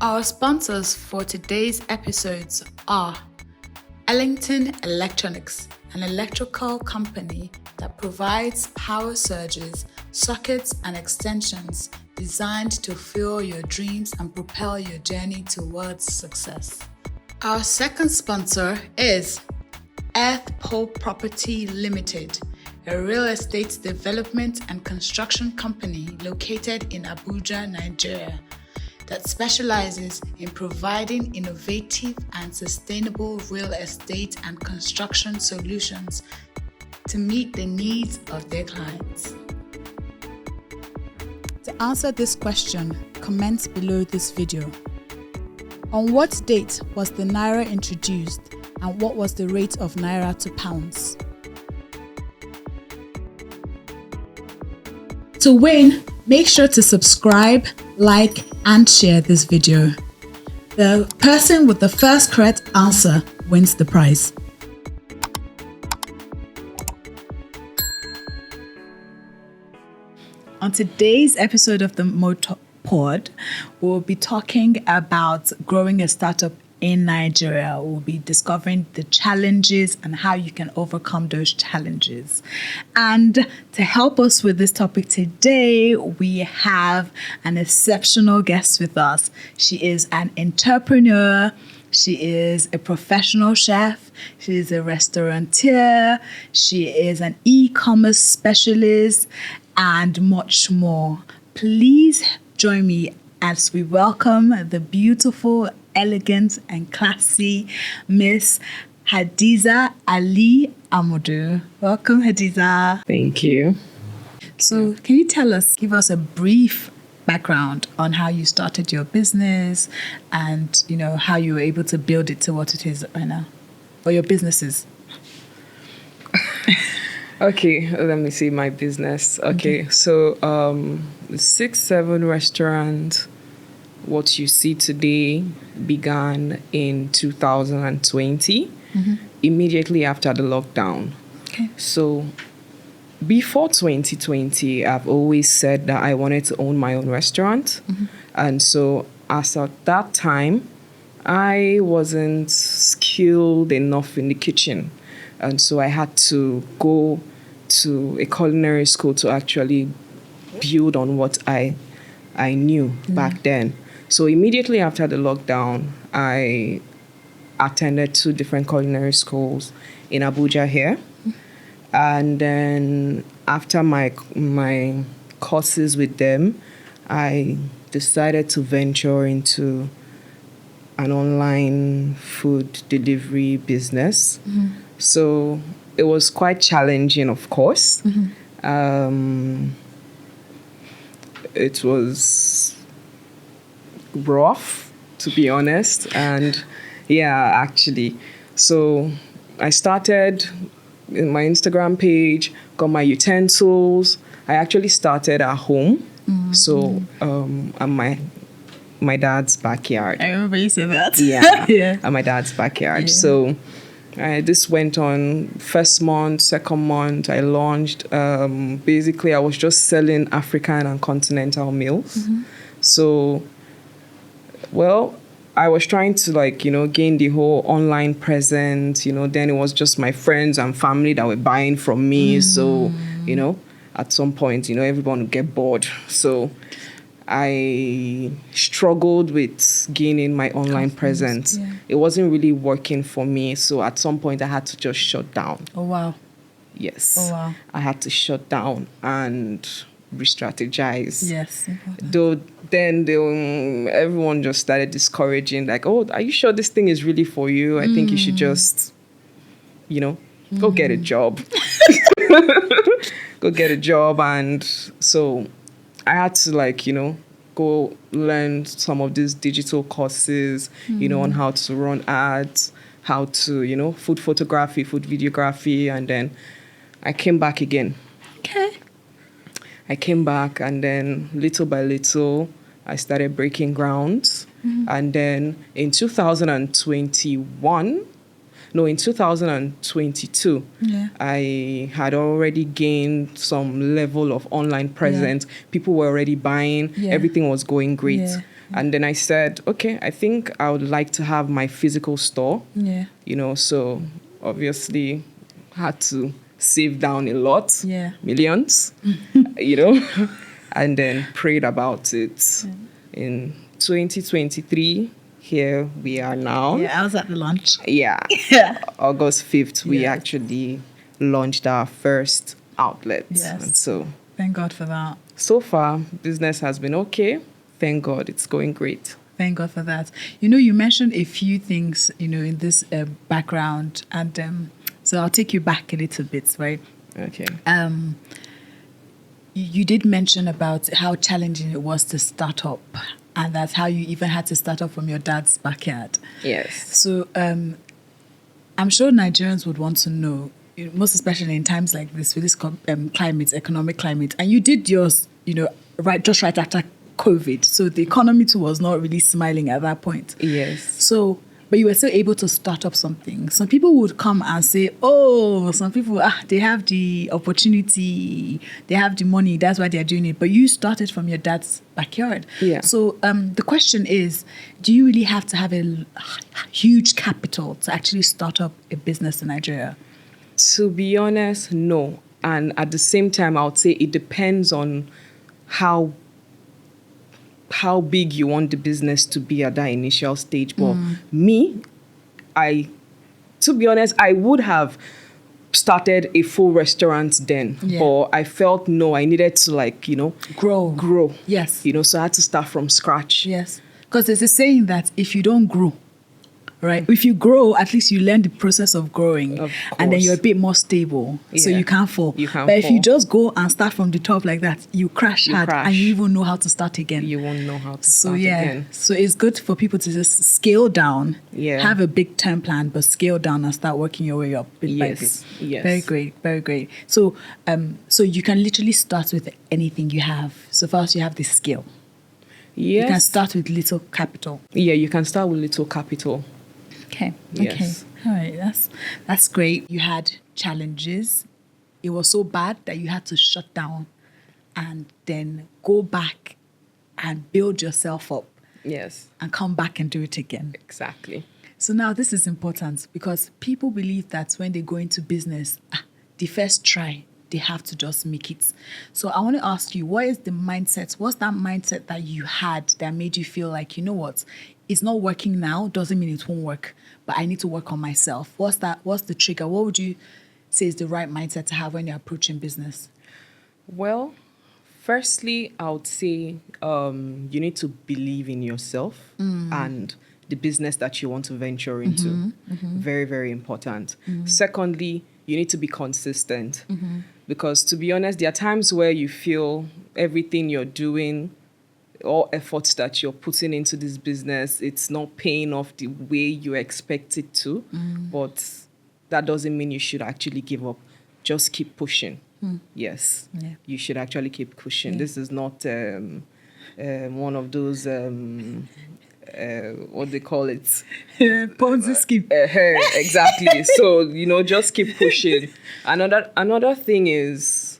Our sponsors for today's episodes are Ellington Electronics, an electrical company that provides power surges, sockets, and extensions designed to fuel your dreams and propel your journey towards success. Our second sponsor is Earth Pole Property Limited, a real estate development and construction company located in Abuja, Nigeria, that specializes in providing innovative and sustainable real estate and construction solutions to meet the needs of their clients. To answer this question, comment below this video. On what date was the Naira introduced and what was the rate of Naira to pounds? To win, make sure to subscribe, like, and share this video. The person with the first correct answer wins the prize. On today's episode of the Mode Pod, we'll be talking about growing a startup in Nigeria. We'll be discovering the challenges and how you can overcome those challenges. And to help us with this topic today, we have an exceptional guest with us. She is an entrepreneur. She is a professional chef. She is a restaurateur. She is an e-commerce specialist and much more. Please join me as we welcome the beautiful, elegant and classy Miss Hadiza Ali Amodu. Welcome, Hadiza. Thank you. So can you give us a brief background on how you started your business and, how you were able to build it to what it is right now, or your businesses? Okay, let me see my business. Okay, so SixSeven Resturant, what you see today, began in 2020, immediately after the lockdown. Okay. So before 2020, I've always said that I wanted to own my own restaurant. And so as at that time, I wasn't skilled enough in the kitchen. And so I had to go to a culinary school to actually build on what I knew back then. So immediately after the lockdown, I attended 2 different culinary schools in Abuja here. And then after my courses with them, I decided to venture into an online food delivery business. So it was quite challenging, of course. It was rough, to be honest. And actually. So I started in my Instagram page, got my utensils. I actually started at home. So at my dad's backyard. I remember you said that. Yeah. At my dad's backyard. Yeah. So this went on first month, second month, I launched. Basically, I was just selling African and continental meals. So, I was trying to gain the whole online presence, then it was just my friends and family that were buying from me. So, at some point, everyone would get bored. So I struggled with gaining my online presence. Yeah. It wasn't really working for me. So at some point I had to just shut down. Oh, wow. Yes. Oh, wow. I had to shut down and re-strategize. Yes. Though then everyone just started discouraging, like, oh, are you sure this thing is really for you? I think you should just, go get a job. Go get a job. And so I had to go learn some of these digital courses, on how to run ads, how to, food photography, food videography. And then I came back again. Okay. I came back and then little by little, I started breaking ground. And then in 2022, I had already gained some level of online presence. Yeah. People were already buying. Yeah. Everything was going great. Yeah. And then I said, okay, I think I would like to have my physical store. Yeah. So obviously had to save down a lot, millions, and then prayed about it. In 2023, here we are now. Yeah, I was at the launch. Yeah. August 5th, we actually launched our first outlet. Yes. And so thank God for that. So far, business has been okay. Thank God, it's going great. Thank God for that. You mentioned a few things, in this background, and so I'll take you back a little bit, right? Okay. You did mention about how challenging it was to start up, and that's how you even had to start up from your dad's backyard. Yes. So I'm sure Nigerians would want to know, most especially in times like this, with this economic climate, and you did yours, just right after COVID. So the economy too was not really smiling at that point. Yes. So, but you were still able to start up something. Some people would come and say, oh, some people, they have the opportunity, they have the money, that's why they're doing it. But you started from your dad's backyard. Yeah. So the question is, do you really have to have a huge capital to actually start up a business in Nigeria? To be honest, no. And at the same time, I would say it depends on how big you want the business to be at that initial stage. But to be honest, I would have started a full restaurant then. Yeah. But I felt, no, I needed to grow. Yes. So I had to start from scratch. Yes. Because there's a saying that if you don't grow, right? If you grow, at least you learn the process of growing, and then you're a bit more stable, so you can't fall. But if you just go and start from the top like that, you crash hard, and you even know how to start again. You won't know how to start again. So it's good for people to just scale down, Yeah. have a big term plan, but scale down and start working your way up bit by bit. Yes. Very great, very great. So, so you can literally start with anything you have. So first you have the skill. Yes. You can start with little capital. Yeah, you can start with little capital. Okay. Yes. Okay. All right. That's great. You had challenges. It was so bad that you had to shut down and then go back and build yourself up. Yes. And come back and do it again. Exactly. So now this is important because people believe that when they go into business, the first try, they have to just make it. So I want to ask you, what is the mindset? What's that mindset that you had that made you feel like, you know what? It's not working now, doesn't mean it won't work, but I need to work on myself. What's the trigger? What would you say is the right mindset to have when you're approaching business? Well, firstly, I would say you need to believe in yourself and the business that you want to venture into. Very, very important. Secondly, you need to be consistent because, to be honest, there are times where you feel everything you're doing, all efforts that you're putting into this business, it's not paying off the way you expect it to. But that doesn't mean you should actually give up. Just keep pushing. Yes, you should actually keep pushing. This is not one of those what they call it, Ponzi scheme. Exactly. So just keep pushing. Another thing is,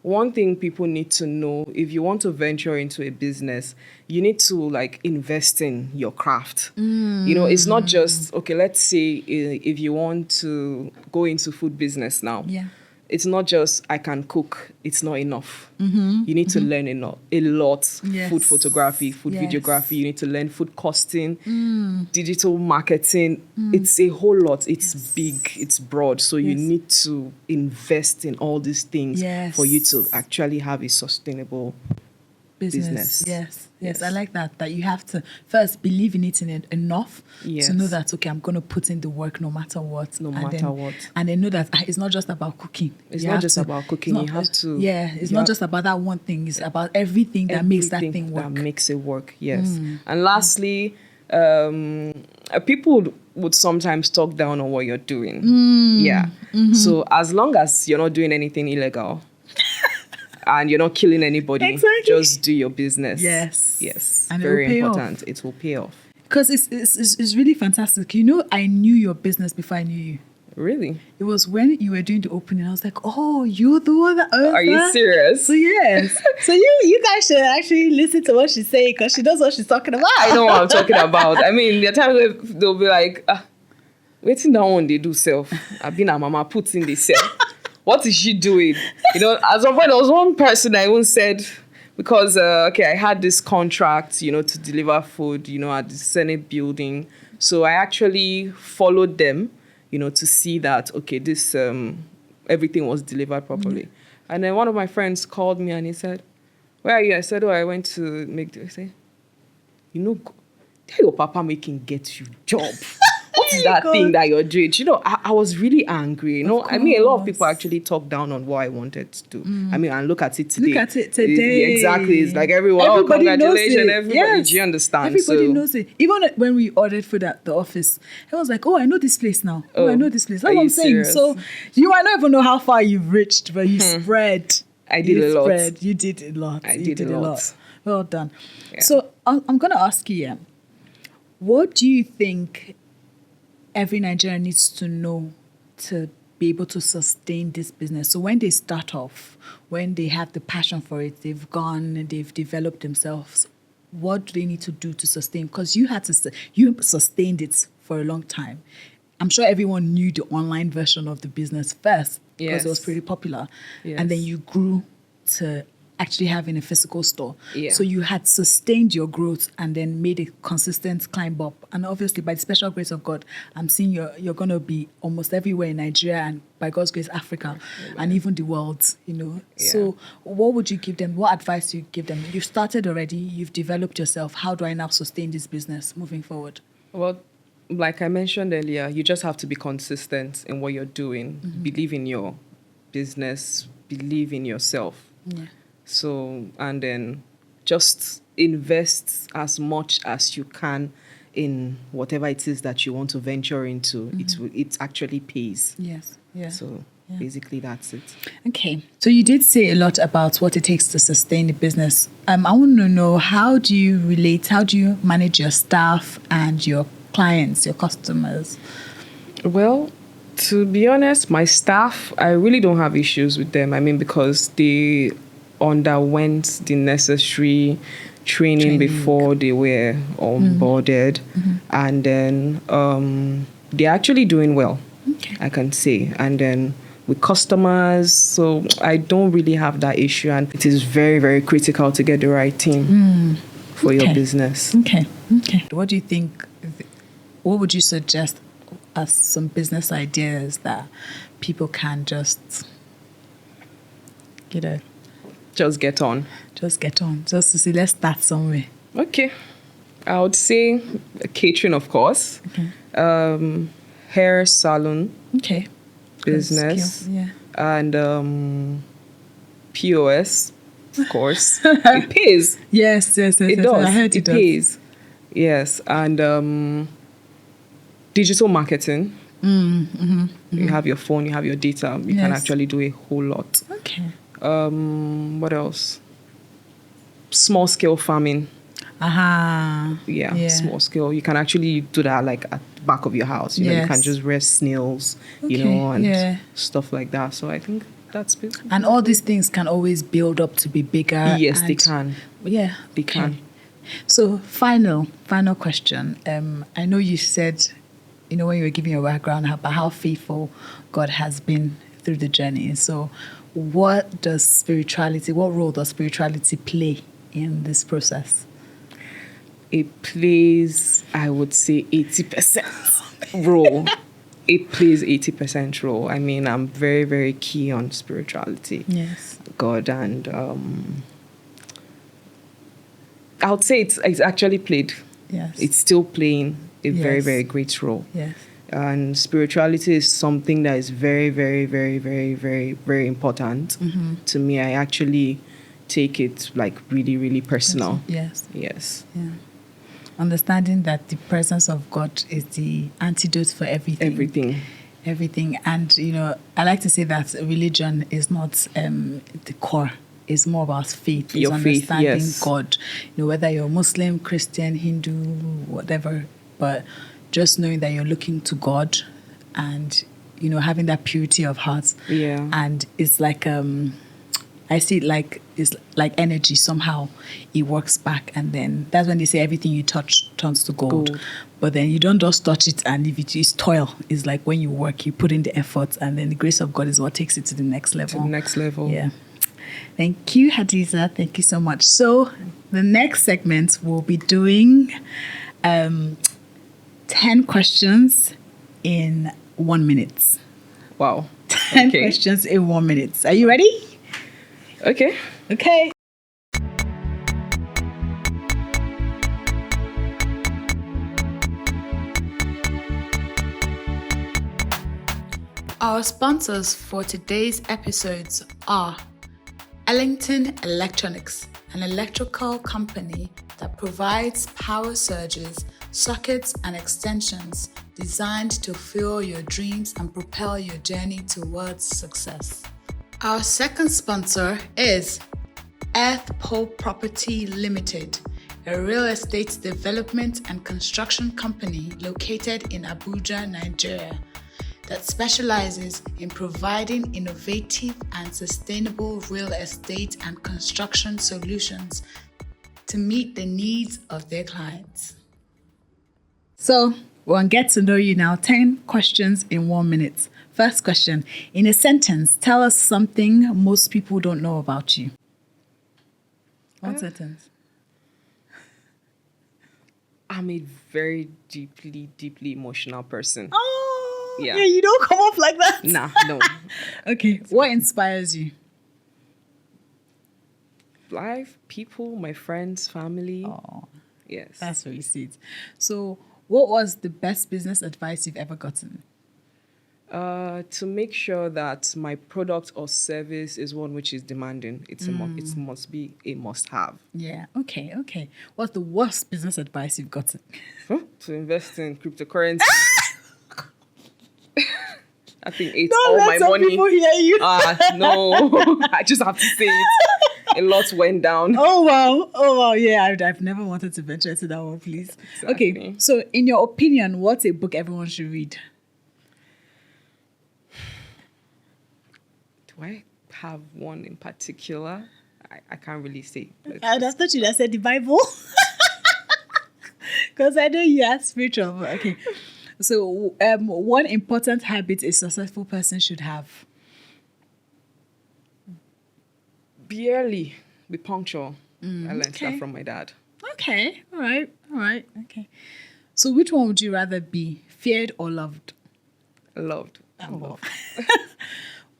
one thing people need to know, if you want to venture into a business, you need to invest in your craft. It's not just, okay, let's say if you want to go into food business now. Yeah. It's not just I can cook. It's not enough. You need to learn a lot. Yes. Food photography, food videography. You need to learn food costing, digital marketing. It's a whole lot. It's big. It's broad. So you need to invest in all these things for you to actually have a sustainable business. Yes. I like that you have to first believe in it enough to know that, okay, I'm going to put in the work no matter what. And then know that it's not just about cooking. It's not just about cooking. You have to. Yeah, it's not just about that one thing. It's about everything that makes that thing work. That makes it work, yes. And lastly, people would sometimes talk down on what you're doing. So as long as you're not doing anything illegal, and you're not killing anybody, just do your business. Yes. And very important. It will pay off. Because it's really fantastic. I knew your business before I knew you. Really? It was when you were doing the opening. I was like, oh, you're the one that owns Are you that? serious? So yes. So you guys should actually listen to what she's saying because she knows what she's talking about. I know what I'm talking about. I mean, there are times where they'll be like, waiting down when they do self. I've been a mama puts in the self. What is she doing? You know, as of when there was one person I once said, because, I had this contract, to deliver food, at the Senate building. So I actually followed them, to see that, this, everything was delivered properly. Mm-hmm. And then one of my friends called me and he said, where are you? I said, I went to make the... I said, tell your papa making get you job. What is that thing that you're doing? I was really angry. I mean, a lot of people actually talk down on what I wanted to do. I mean, and look at it today. Look at it today. Exactly. It's like everybody congratulations, everybody. Yes. Do you understand? Everybody knows it. Even when we ordered food at the office, I was like, I know this place now. I know this place. That's what I'm saying. Serious? So you might not even know how far you've reached, but you spread. I did a lot. You did a lot. You did a lot. Well done. Yeah. So I'm going to ask you, what do you think every Nigerian needs to know to be able to sustain this business? So when they start off, when they have the passion for it, they've developed themselves, what do they need to do to sustain? Because you sustained it for a long time. I'm sure everyone knew the online version of the business first because it was pretty popular. Yes. And then you grew to actually having a physical store. Yeah. So you had sustained your growth and then made a consistent climb up. And obviously, by the special grace of God, I'm seeing you're going to be almost everywhere in Nigeria and by God's grace, Africa, and even the world, Yeah. So what would you give them? What advice do you give them? You've started already. You've developed yourself. How do I now sustain this business moving forward? Well, like I mentioned earlier, you just have to be consistent in what you're doing. Mm-hmm. Believe in your business. Believe in yourself. Yeah. So, and then just invest as much as you can in whatever it is that you want to venture into. Mm-hmm. It actually pays. Yes. Yeah. So basically that's it. Okay. So you did say a lot about what it takes to sustain the business. I want to know, how do you manage your staff and your clients, your customers? Well, to be honest, my staff, I really don't have issues with them. I mean, because they underwent the necessary training before they were onboarded. Mm-hmm. And then they're actually doing well, I can say. And then with customers, so I don't really have that issue. And it is very, very critical to get the right team for your business. Okay. What do you think, what would you suggest as some business ideas that people can just, just get on. Just to see, let's start somewhere. Okay. I would say catering, of course. Okay. Hair salon. Okay. Business. Yeah. And POS, of course. It pays. Yes. It does. I heard it pays. Yes. And digital marketing. You have your phone, you have your data. You can actually do a whole lot. Okay. What else? Small scale farming. Yeah, small scale. You can actually do that like at the back of your house. You can just rear snails, and stuff like that. So I think that's big. And all these things can always build up to be bigger. Yes, they can. Yeah, they can. So final question. I know you said, when you were giving your background about how faithful God has been through the journey. So what role does spirituality play in this process? It plays, I would say, 80% role. It plays 80% role. I mean, I'm very, very key on spirituality. Yes. God, and I would say it's actually played. Yes. It's still playing a very, very great role. Yes. And spirituality is something that is very, very, very, very, very, very important to me. I actually take it like really, really personal. Yes. Yes. Yeah. Understanding that the presence of God is the antidote for everything. And, I like to say that religion is not the core. It's more about faith. Your it's understanding faith, God. Whether you're Muslim, Christian, Hindu, whatever, but just knowing that you're looking to God and having that purity of heart. Yeah. And it's like, I see it like, it's like energy. Somehow it works back. And then that's when they say everything you touch turns to gold. But then you don't just touch it and leave it. It's toil. It's like when you work, you put in the effort, and then the grace of God is what takes it to the next level. Yeah. Thank you, Hadiza. Thank you so much. So the next segment, we'll be doing 10 questions in 1 minute. Wow. 10 questions in 1 minute. Are you ready? Okay. Our sponsors for today's episodes are Ellington Electronics, an electrical company that provides power surges, sockets, and extensions designed to fuel your dreams and propel your journey towards success. Our second sponsor is Earth Pole Property Limited, a real estate development and construction company located in Abuja, Nigeria, that specializes in providing innovative and sustainable real estate and construction solutions to meet the needs of their clients. So, we'll get to know you now. 10 questions in 1 minute. First question. In a sentence, tell us something most people don't know about you. One sentence. I'm a very deeply, deeply emotional person. Oh, yeah. You don't come off like that. Nah, no. Okay, what inspires you? Life, people, my friends, family. Oh, yes. That's very sweet. So, what was the best business advice you've ever gotten? To make sure that my product or service is one which is demanding. It must be a must-have. Yeah. Okay. What's the worst business advice you've gotten? To invest in cryptocurrency. I think it's all my money. People hear you. No. I just have to say it. A lot went down. Oh wow. Yeah, I've never wanted to venture into that one, please. Exactly. Okay. So, in your opinion, what's a book everyone should read? Do I have one in particular? I can't really say. I thought you said the Bible. Because I know you are spiritual. Okay. So, one important habit a successful person should have. Barely be punctual. I learned that from my dad. Okay. All right. Okay. So, which one would you rather be, feared or loved? Loved.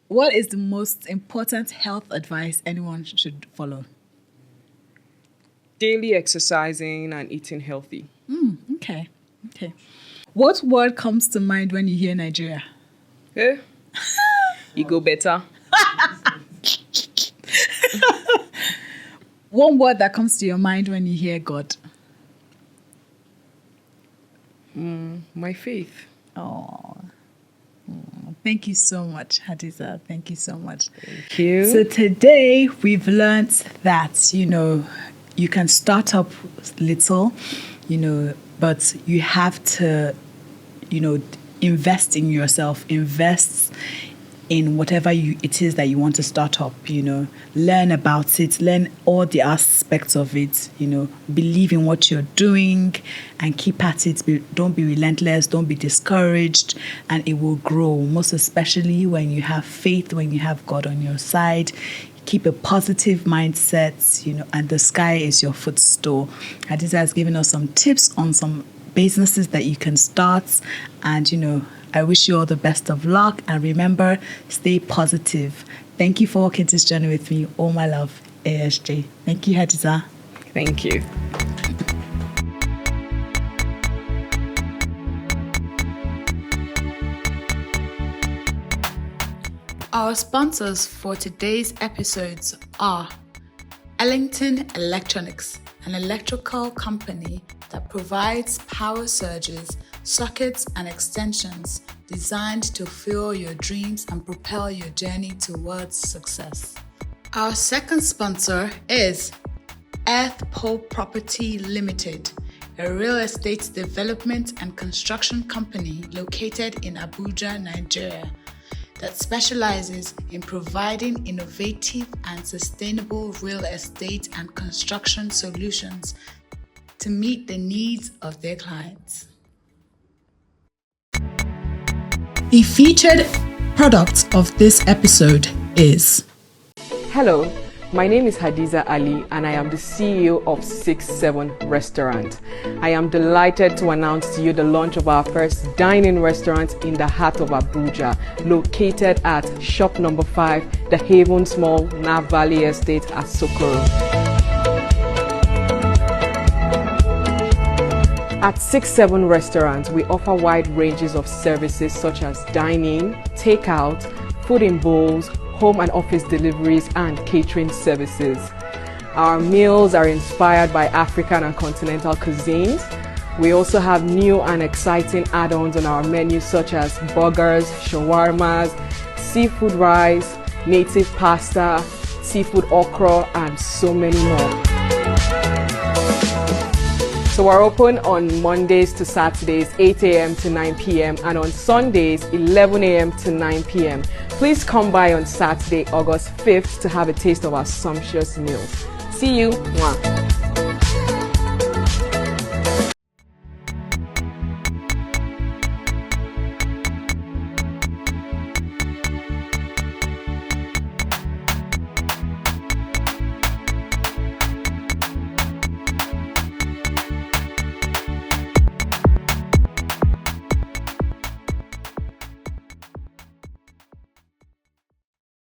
What is the most important health advice anyone should follow? Daily exercising and eating healthy. Okay. What word comes to mind when you hear Nigeria? You go better. One word that comes to your mind when you hear God? My faith. Oh, thank you so much, Hadiza. Thank you so much. Thank you. So today we've learned that, you can start up little, but you have to, invest in yourself, invest in whatever it is that you want to start up, learn about it, learn all the aspects of it, believe in what you're doing and keep at it. Don't be relentless, don't be discouraged, and it will grow, most especially when you have faith, when you have God on your side. Keep a positive mindset, and the sky is your footstool. Hadiza has given us some tips on some businesses that you can start, and, I wish you all the best of luck, and remember, stay positive. Thank you for walking this journey with me. All my love, ASJ. Thank you, Hadiza. Thank you. Our sponsors for today's episodes are Ellington Electronics, an electrical company that provides power surges, sockets, and extensions designed to fuel your dreams and propel your journey towards success. Our second sponsor is Earth Pole Property Limited, a real estate development and construction company located in Abuja, Nigeria, that specializes in providing innovative and sustainable real estate and construction solutions to meet the needs of their clients. The featured product of this episode is... Hello, my name is Hadiza Ali and I am the CEO of SixSeven Resturant. I am delighted to announce to you the launch of our first dine-in restaurant in the heart of Abuja, located at shop number 5, the Havens Mall, Nav Valley Estate at Sokoro. At SixSeven Resturant, we offer wide ranges of services such as dining, takeout, food in bowls, home and office deliveries, and catering services. Our meals are inspired by African and continental cuisines. We also have new and exciting add-ons on our menu such as burgers, shawarmas, seafood rice, native pasta, seafood okra, and so many more. So we're open on Mondays to Saturdays, 8 a.m. to 9 p.m. and on Sundays, 11 a.m. to 9 p.m. Please come by on Saturday, August 5th to have a taste of our sumptuous meals. See you. Mwah.